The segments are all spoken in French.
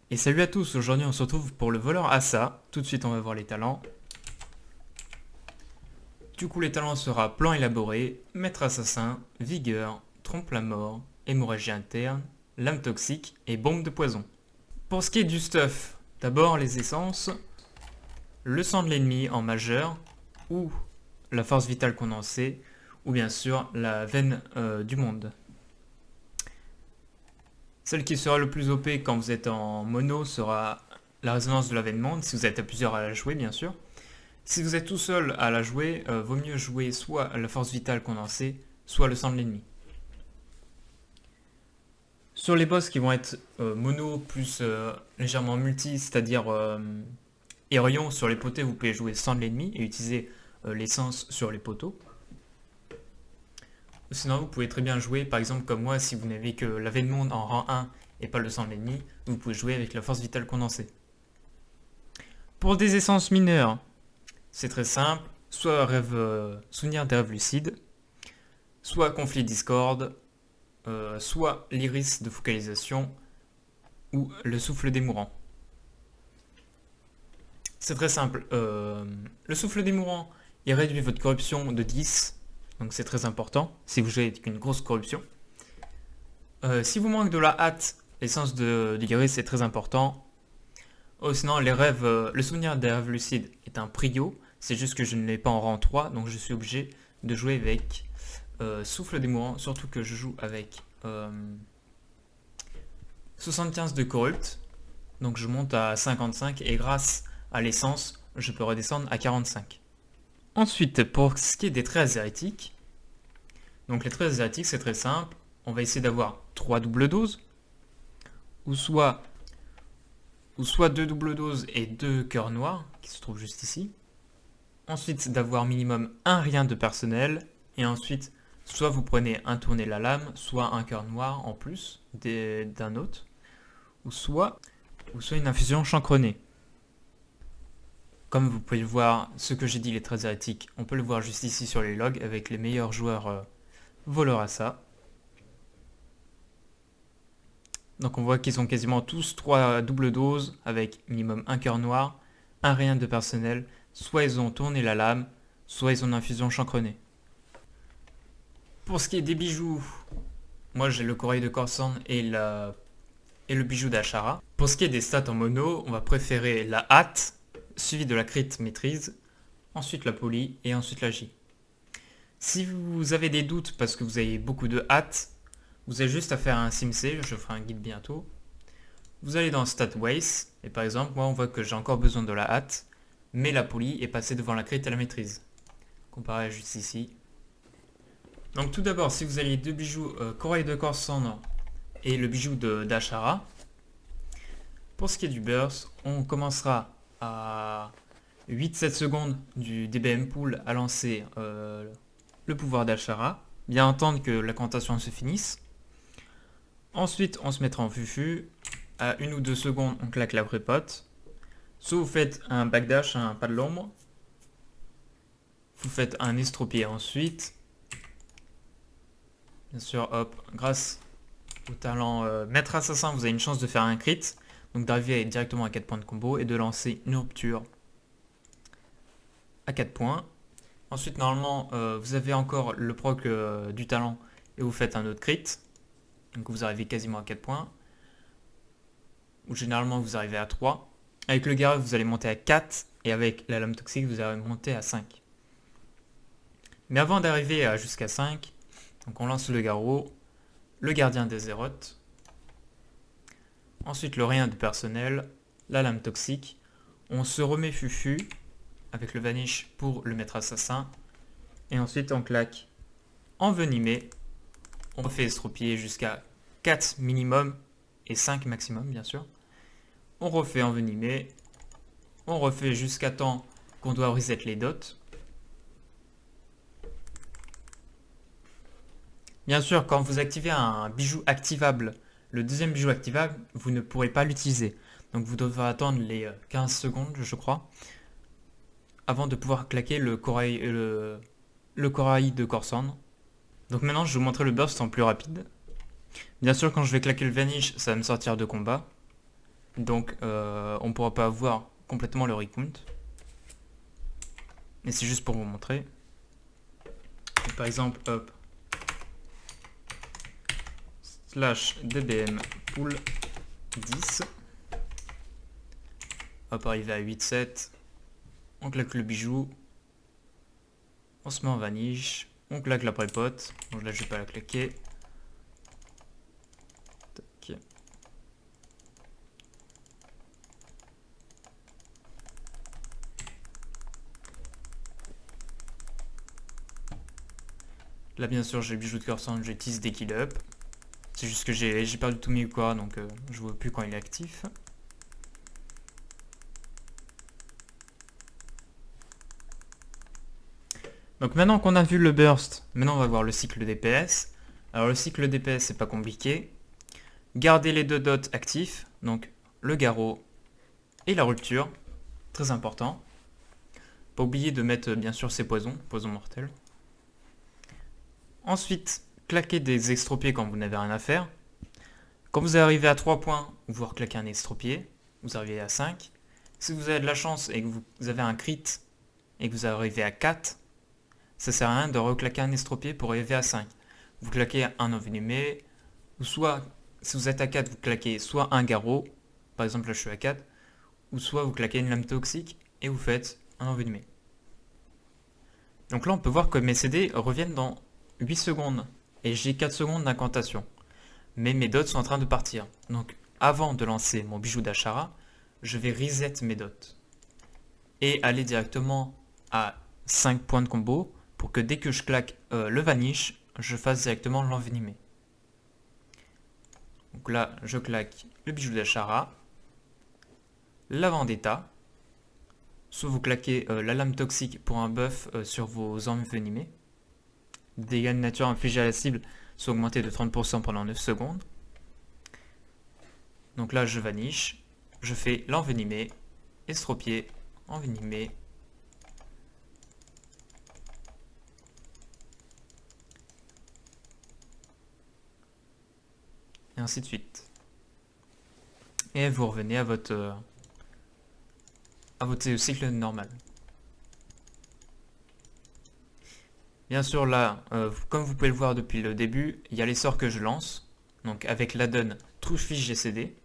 Et salut à tous, aujourd'hui on se retrouve pour le voleur Assa. Tout de suite on va voir les talents. Du coup les talents sera plan élaboré, maître assassin, vigueur, trompe la mort, hémorragie interne, lame toxique et bombe de poison. Pour ce qui est du stuff, d'abord les essences, le sang de l'ennemi en majeur, ou la force vitale condensée, ou bien sûr la veine du monde. Celle qui sera le plus OP quand vous êtes en mono sera la résonance de la veine monde, si vous êtes à plusieurs à la jouer bien sûr. Si vous êtes tout seul à la jouer, vaut mieux jouer soit la force vitale condensée, soit le sang de l'ennemi. Sur les boss qui vont être mono plus légèrement multi, c'est-à-dire Aerion sur les poteaux, vous pouvez jouer sang de l'ennemi et utiliser l'essence sur les poteaux. Sinon, vous pouvez très bien jouer, par exemple comme moi, si vous n'avez que la veine monde en rang 1 et pas le sang de l'ennemi, vous pouvez jouer avec la force vitale condensée. Pour des essences mineures, c'est très simple, soit rêve, souvenir des rêves lucides, soit conflit discorde, soit l'iris de focalisation, ou le souffle des mourants. C'est très simple, le souffle des mourants, il réduit votre corruption de 10, donc c'est très important, si vous jouez avec une grosse corruption. Si vous manquez de la hâte, l'essence de l'iris est très important. Sinon, les rêves, le souvenir des rêves lucides est un prio, c'est juste que je ne l'ai pas en rang 3, donc je suis obligé de jouer avec souffle des mourants, surtout que je joue avec 75 de corrupt, donc je monte à 55 et grâce à l'essence, je peux redescendre à 45. Ensuite, pour ce qui est des traits azérétiques, donc les traits azérétiques c'est très simple, on va essayer d'avoir 3 doubles doses, ou soit 2 doubles doses et 2 cœurs noirs, qui se trouvent juste ici. Ensuite, d'avoir minimum un rien de personnel, et ensuite, soit vous prenez un tourner la lame, soit un cœur noir en plus d'un autre, ou soit une infusion chancronnée. Comme vous pouvez le voir, ce que j'ai dit, les traits hérétiques, on peut le voir juste ici sur les logs avec les meilleurs joueurs voleurs à ça. Donc on voit qu'ils ont quasiment tous 3 doubles doses avec minimum un cœur noir, un rien de personnel, soit ils ont tourné la lame, soit ils ont une infusion chancronnée. Pour ce qui est des bijoux, moi j'ai le corail de Corsan et le bijou d'Ashara. Pour ce qui est des stats en mono, on va préférer la hâte, suivi de la crit maîtrise, ensuite la poly et ensuite la J. Si vous avez des doutes parce que vous avez beaucoup de hâte, vous avez juste à faire un simc, je ferai un guide bientôt. Vous allez dans Stat Waste, et par exemple, moi on voit que j'ai encore besoin de la hâte, mais la poly est passée devant la crit et la maîtrise. Comparé à juste ici. Donc tout d'abord, si vous avez les deux bijoux corail de Corsan et le bijou d'Ashara, pour ce qui est du burst, on commencera à 8-7 secondes du DBM pool à lancer le pouvoir d'Ashara, bien attendre que la cantation se finisse. Ensuite, on se mettra en fufu. À 1 ou 2 secondes, on claque la prépote. Soit vous faites un backdash, un pas de l'ombre. Vous faites un estropié ensuite. Bien sûr, hop, grâce au talent maître assassin, vous avez une chance de faire un crit. Donc d'arriver directement à 4 points de combo et de lancer une rupture à 4 points. Ensuite, normalement, vous avez encore le proc du talent et vous faites un autre crit. Donc vous arrivez quasiment à 4 points. Ou généralement, vous arrivez à 3. Avec le garrot, vous allez monter à 4. Et avec la lame toxique, vous allez monter à 5. Mais avant d'arriver jusqu'à 5, donc on lance le garrot, le gardien des zérotes. Ensuite, le rien de personnel, la lame toxique. On se remet fufu avec le vanish pour le maître assassin. Et ensuite, on claque envenimé. On fait estropier jusqu'à 4 minimum et 5 maximum, bien sûr. On refait envenimé. On refait jusqu'à temps qu'on doit reset les dots. Bien sûr, quand vous activez un bijou activable, le deuxième bijou activable, vous ne pourrez pas l'utiliser. Donc vous devrez attendre les 15 secondes, je crois, avant de pouvoir claquer le corail de Corsan. Donc maintenant, je vais vous montrer le burst en plus rapide. Bien sûr, quand je vais claquer le vanish, ça va me sortir de combat. Donc on ne pourra pas voir complètement le recount. Et c'est juste pour vous montrer. Et par exemple, hop, /dbm pool 10. Hop, arrivé à 8,7. On claque le bijou. On se met en vaniche. On claque la prépote. Donc là, je vais pas la claquer. Tac. Là, bien sûr, j'ai le bijou de Corsan, j'utilise dès qu'il est up. C'est juste que j'ai perdu tous mes quoi, donc je vois plus quand il est actif. Donc maintenant qu'on a vu le burst, maintenant on va voir le cycle DPS. Alors le cycle DPS, c'est pas compliqué. Gardez les deux dots actifs, donc le garrot et la rupture, très important. Pas oublier de mettre bien sûr ses poisons mortels. Ensuite, claquez des extropiés quand vous n'avez rien à faire. Quand vous arrivez à 3 points, vous reclaquez un extropié. Vous arrivez à 5. Si vous avez de la chance et que vous avez un crit et que vous arrivez à 4, ça sert à rien de reclaquer un extropié pour arriver à 5. Vous claquez un envenimé, ou soit, si vous êtes à 4, vous claquez soit un garrot, par exemple là je suis à 4, ou soit vous claquez une lame toxique et vous faites un envenimé. Donc là on peut voir que mes CD reviennent dans 8 secondes, et j'ai 4 secondes d'incantation. Mais mes dots sont en train de partir. Donc avant de lancer mon bijou d'Ashara, je vais reset mes dots. Et aller directement à 5 points de combo, pour que dès que je claque le vanish, je fasse directement l'envenimé. Donc là, je claque le bijou d'Ashara, la vendetta, soit vous claquez la lame toxique pour un buff sur vos envenimés. Dégâts de nature infligés à la cible sont augmentés de 30% pendant 9 secondes. Donc là, je vanish, je fais l'envenimé, estropié, envenimé, et ainsi de suite. Et vous revenez à votre cycle normal. Bien sûr là, comme vous pouvez le voir depuis le début, il y a les sorts que je lance. Donc avec l'addon Trouche-Fiche GCD.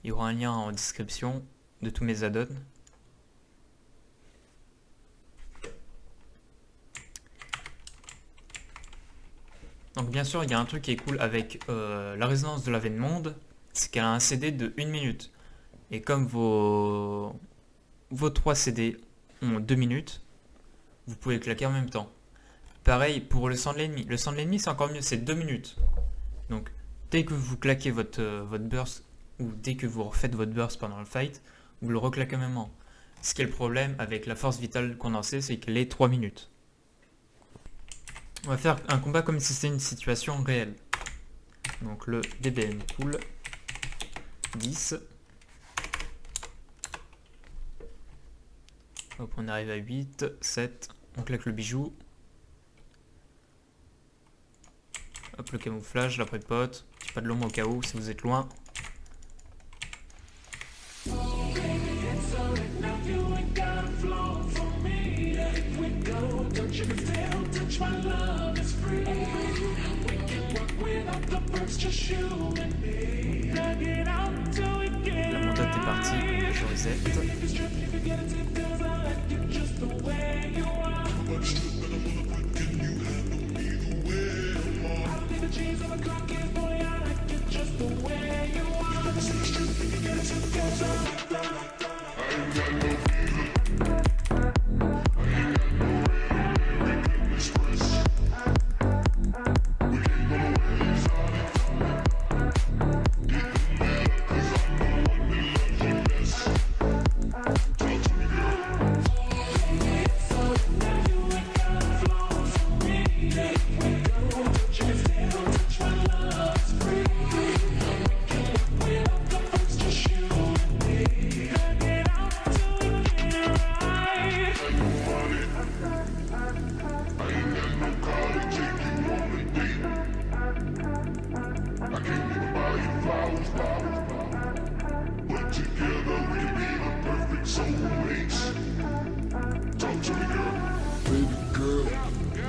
Il y aura un lien en description de tous mes add-ons. Donc bien sûr, il y a un truc qui est cool avec la résonance de la veine monde, c'est qu'elle a un CD de 1 minute. Et comme vos 3 CD ont 2 minutes, vous pouvez claquer en même temps. Pareil pour le sang de l'ennemi. Le sang de l'ennemi, c'est encore mieux, c'est 2 minutes. Donc dès que vous claquez votre burst, ou dès que vous refaites votre burst pendant le fight, vous le reclaquez en même temps. Ce qui est le problème avec la force vitale condensée, c'est qu'elle est 3 minutes. On va faire un combat comme si c'était une situation réelle. Donc le DBM pool 10. Hop, on arrive à 8, 7, on claque le bijou. Hop, le camouflage, la prépote, pas de l'ombre au cas où si vous êtes loin. La montagne est partie, je reset. Baby girl,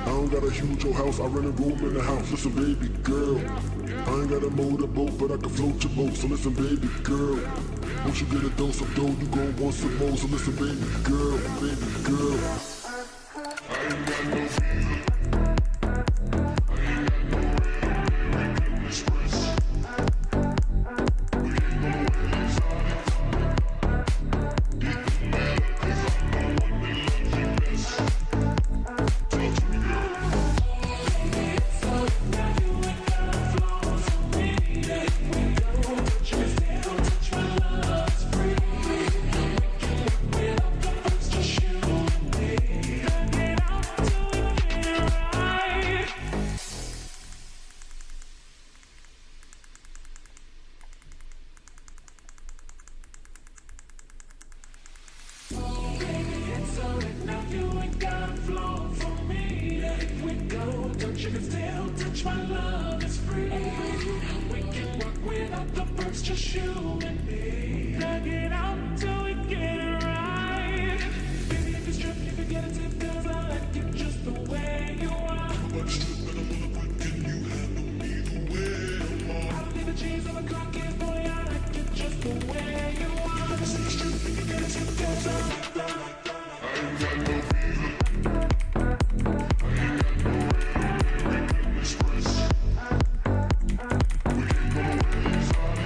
I don't got a huge old house, I rent a room in the house. Listen, baby girl, I ain't got a motorboat, but I can float your boat. So listen, baby girl, once you get a dose of dough, you gon' want some more. So listen, baby girl, baby girl. I ain't got no visa. Just you and me. Drag it out till we get it right. Baby, if it's trip, you can get it to feels I like you just the way you are. But strip and I'm gonna quick, can you handle me the way you are? I don't need the cheese on the clock, yeah, boy, I like you just the way you are. Strip, you can get it to feels I like that. I ain't got no visa. I ain't got no American Express. We ain't gonna wait inside.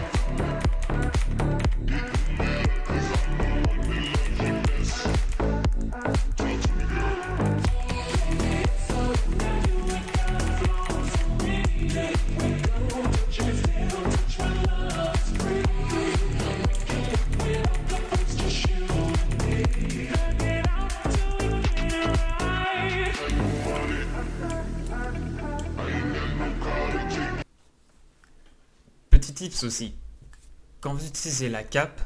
Petit tips aussi, quand vous utilisez la cape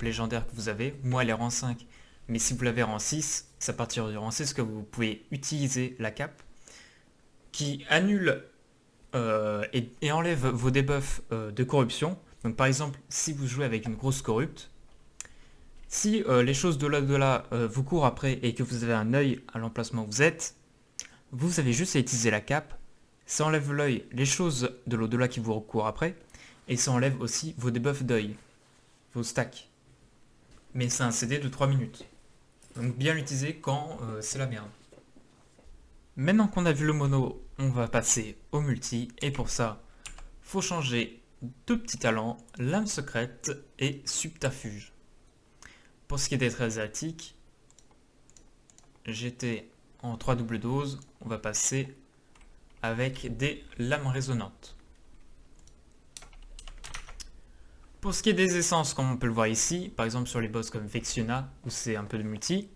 légendaire que vous avez, moi elle est rang 5, mais si vous l'avez rang 6, c'est à partir du rang 6 que vous pouvez utiliser la cape qui annule et enlève vos debuffs de corruption. Donc par exemple, si vous jouez avec une grosse corrupte, si les choses de là vous courent après et que vous avez un œil à l'emplacement où vous avez juste à utiliser la cape. Ça enlève l'œil, les choses de l'au-delà qui vous recourent après, et ça enlève aussi vos debuffs d'œil, vos stacks. Mais c'est un CD de 3 minutes. Donc bien l'utiliser quand c'est la merde. Maintenant qu'on a vu le mono, on va passer au multi, et pour ça, faut changer 2 petits talents, lame secrète et subterfuge. Pour ce qui est des traits asiatiques, j'étais en 3 double doses, on va passer avec des lames résonantes. Pour ce qui est des essences, comme on peut le voir ici, par exemple sur les boss comme Vexiona, où c'est un peu de multi,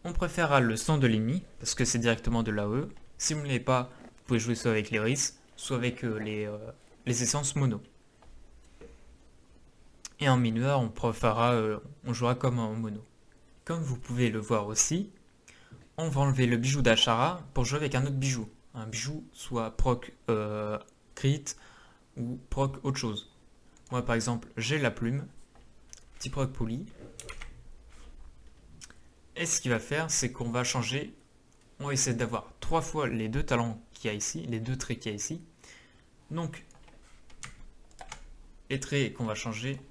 on préférera le sang de l'ennemi, parce que c'est directement de l'AOE. Si vous ne l'avez pas, vous pouvez jouer soit avec l'iris, soit avec les essences mono. Et en mineur, on jouera comme en mono. Comme vous pouvez le voir aussi, on va enlever le bijou d'Ashara pour jouer avec un autre bijou. Un bijou soit proc crit ou proc autre chose. Moi par exemple j'ai la plume, petit proc poli. Et ce qu'il va faire c'est qu'on va changer, on va essayer d'avoir 3 fois les 2 talents qu'il y a ici, les 2 traits qu'il y a ici. Donc les traits qu'on va changer,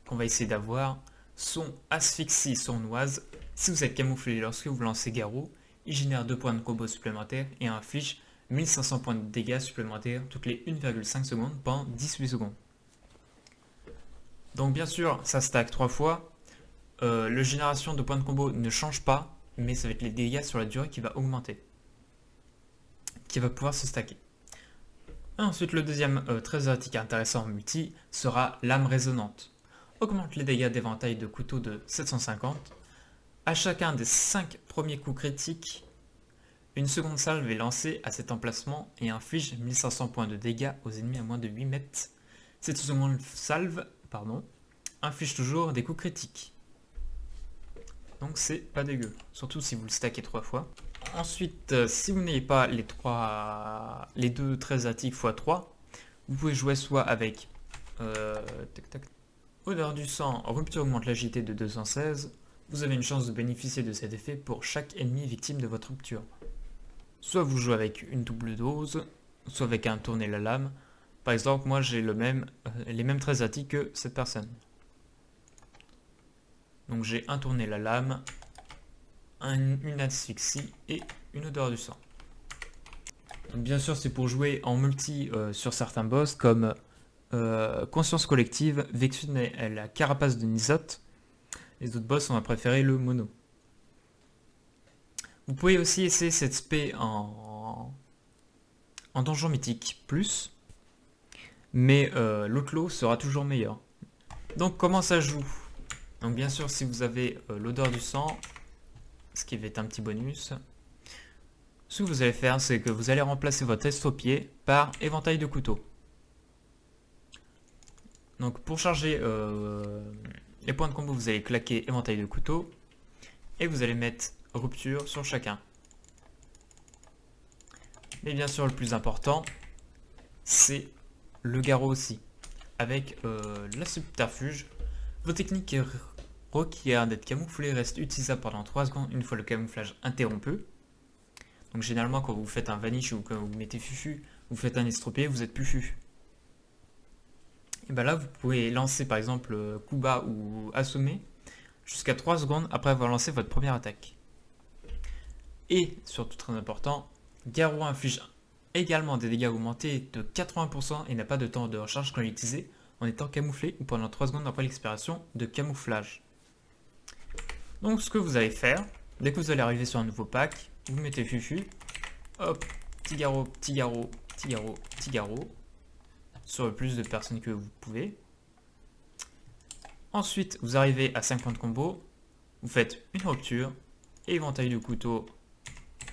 qu'on va essayer d'avoir sont asphyxie sournoise. Si vous êtes camouflé lorsque vous lancez Garou, il génère 2 points de combo supplémentaires et inflige 1500 points de dégâts supplémentaires toutes les 1,5 secondes pendant 18 secondes. Donc bien sûr, ça stack 3 fois. Le génération de points de combo ne change pas, mais ça va être les dégâts sur la durée qui va augmenter. Qui va pouvoir se stacker. Et ensuite, le deuxième très erratique intéressant en multi sera lame résonante. Augmente les dégâts d'éventail de couteau de 750. À chacun des 5 premiers coups critiques, une seconde salve est lancée à cet emplacement et inflige 1500 points de dégâts aux ennemis à moins de 8 mètres. Cette seconde salve inflige toujours des coups critiques. Donc c'est pas dégueu, surtout si vous le stackez 3 fois. Ensuite, si vous n'avez pas les 2 très attiques x 3, Vous pouvez jouer soit avec odeur du sang, rupture augmente l'agilité de 216. Vous avez une chance de bénéficier de cet effet pour chaque ennemi victime de votre rupture. Soit vous jouez avec une double dose, soit avec un tourner la lame. Par exemple, moi j'ai les mêmes traits statiques que cette personne. Donc j'ai un tourner la lame, une asphyxie et une odeur du sang. Donc, bien sûr, c'est pour jouer en multi sur certains boss comme Conscience collective, Vexune et la carapace de Nizoth. Les autres boss, on va préférer le mono. Vous pouvez aussi essayer cette spé en donjon mythique plus, mais l'autre lot sera toujours meilleur. Donc comment ça joue? Donc bien sûr, si vous avez l'odeur du sang, ce qui va être un petit bonus, ce que vous allez faire, c'est que vous allez remplacer votre estropié par éventail de couteau. Donc pour charger les points de combo, vous allez claquer éventail de couteau et vous allez mettre rupture sur chacun. Mais bien sûr, le plus important, c'est le garrot aussi. Avec la subterfuge, vos techniques qui requièrent d'être camouflées restent utilisables pendant 3 secondes une fois le camouflage interrompu. Donc généralement quand vous faites un vanish ou quand vous mettez fufu, vous faites un estropié, vous êtes plus fufu. Et bien là vous pouvez lancer par exemple coup bas ou assommer jusqu'à 3 secondes après avoir lancé votre première attaque. Et surtout très important, garrot inflige également des dégâts augmentés de 80% et n'a pas de temps de recharge quand il est utilisé en étant camouflé ou pendant 3 secondes après l'expiration de camouflage. Donc ce que vous allez faire, dès que vous allez arriver sur un nouveau pack, vous mettez fufu, hop, petit garrot, petit garrot, petit garrot, petit garrot, sur le plus de personnes que vous pouvez. Ensuite, vous arrivez à 5 points de combo, vous faites une rupture, et éventail de couteau,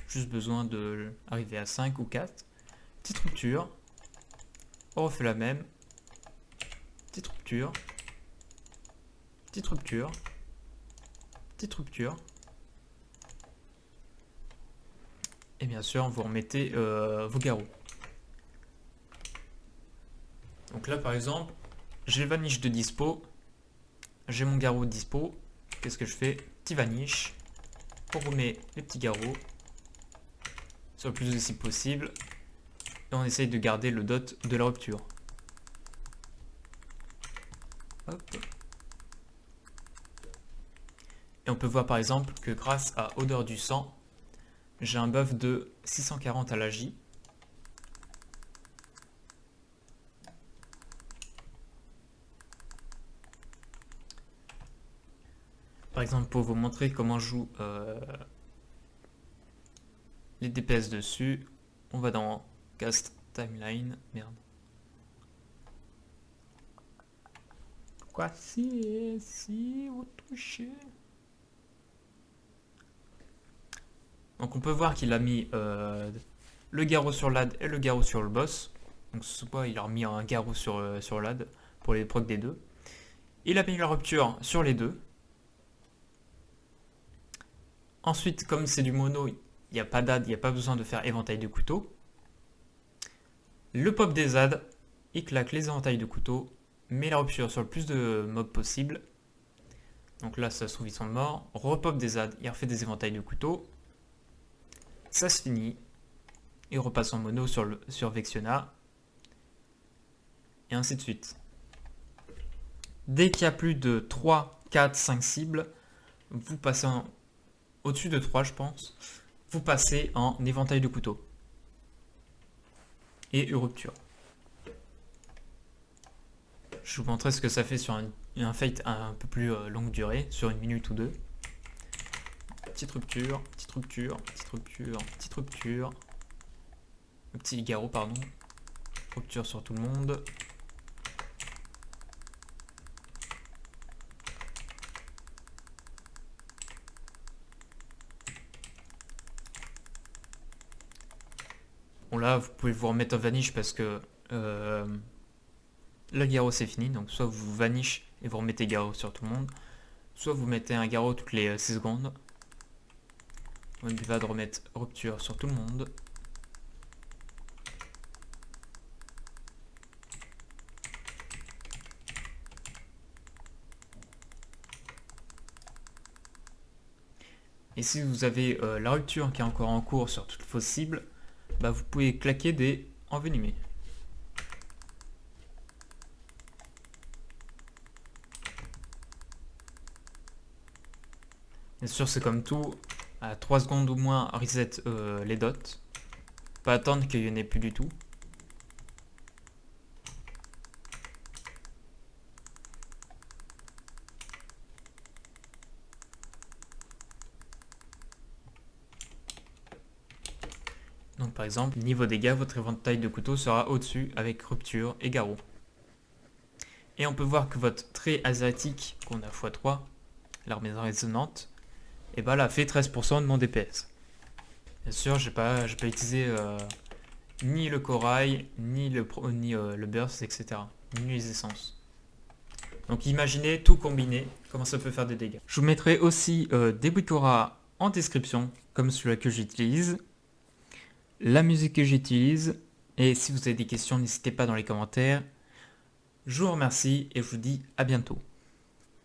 juste besoin de arriver à 5 ou 4. Petite rupture, on refait la même, petite rupture, petite rupture, petite rupture. Et bien sûr, vous remettez vos garrots. Donc là, par exemple, j'ai le vanish de dispo. J'ai mon garrot de dispo. Qu'est-ce que je fais? Petit vanish. On remet les petits garrots sur le plus de cibles possible. Et on essaye de garder le dot de la rupture. Hop. Et on peut voir par exemple que grâce à odeur du sang, j'ai un buff de 640 à l'AJ. Par exemple, pour vous montrer comment je joue les DPS dessus, on va dans Cast Timeline. Merde. Quoi? Si vous touchez. Donc on peut voir qu'il a mis le garrot sur l'AD et le garrot sur le boss. Donc soit il a remis un garrot sur l'AD pour les procs des deux. Il a mis la rupture sur les deux. Ensuite, comme c'est du mono, il n'y a pas d'AD, il n'y a pas besoin de faire éventail de couteau. Le pop des AD, il claque les éventails de couteau, met la rupture sur le plus de mobs possible. Donc là, ça se trouve, ils sont morts. Repop des AD, il refait des éventails de couteau. Ça se finit. Il repasse en mono sur Vexiona. Et ainsi de suite. Dès qu'il y a plus de 3, 4, 5 cibles, vous passez au-dessus de 3 je pense, vous passez en éventail de couteau. Et rupture. Je vous montrerai ce que ça fait sur un fight un peu plus longue durée, sur 1 minute ou 2. Petite rupture, petite rupture, petite rupture, petite rupture. Le petit garrot, pardon. Rupture sur tout le monde. Bon là, vous pouvez vous remettre en vanish parce que le garrot c'est fini. Donc soit vous vanish et vous remettez garrot sur tout le monde. Soit vous mettez un garrot toutes les 6 secondes. On va de remettre rupture sur tout le monde. Et si vous avez la rupture qui est encore en cours sur toutes vos cibles, bah, vous pouvez claquer des envenimés. Bien sûr, c'est comme tout, à 3 secondes ou moins, reset les dots. Pas attendre qu'il n'y en ait plus du tout. Donc par exemple, niveau dégâts, votre éventail de couteaux sera au-dessus avec rupture et garrot. Et on peut voir que votre trait asiatique, qu'on a x3, l'armée résonante, et bah là fait 13% de mon DPS. Bien sûr, j'ai pas utilisé ni le corail, ni le burst, etc. Ni les essences. Donc imaginez tout combiné, comment ça peut faire des dégâts. Je vous mettrai aussi des Buikora en description, comme celui que j'utilise, la musique que j'utilise, et si vous avez des questions, n'hésitez pas dans les commentaires. Je vous remercie et je vous dis à bientôt.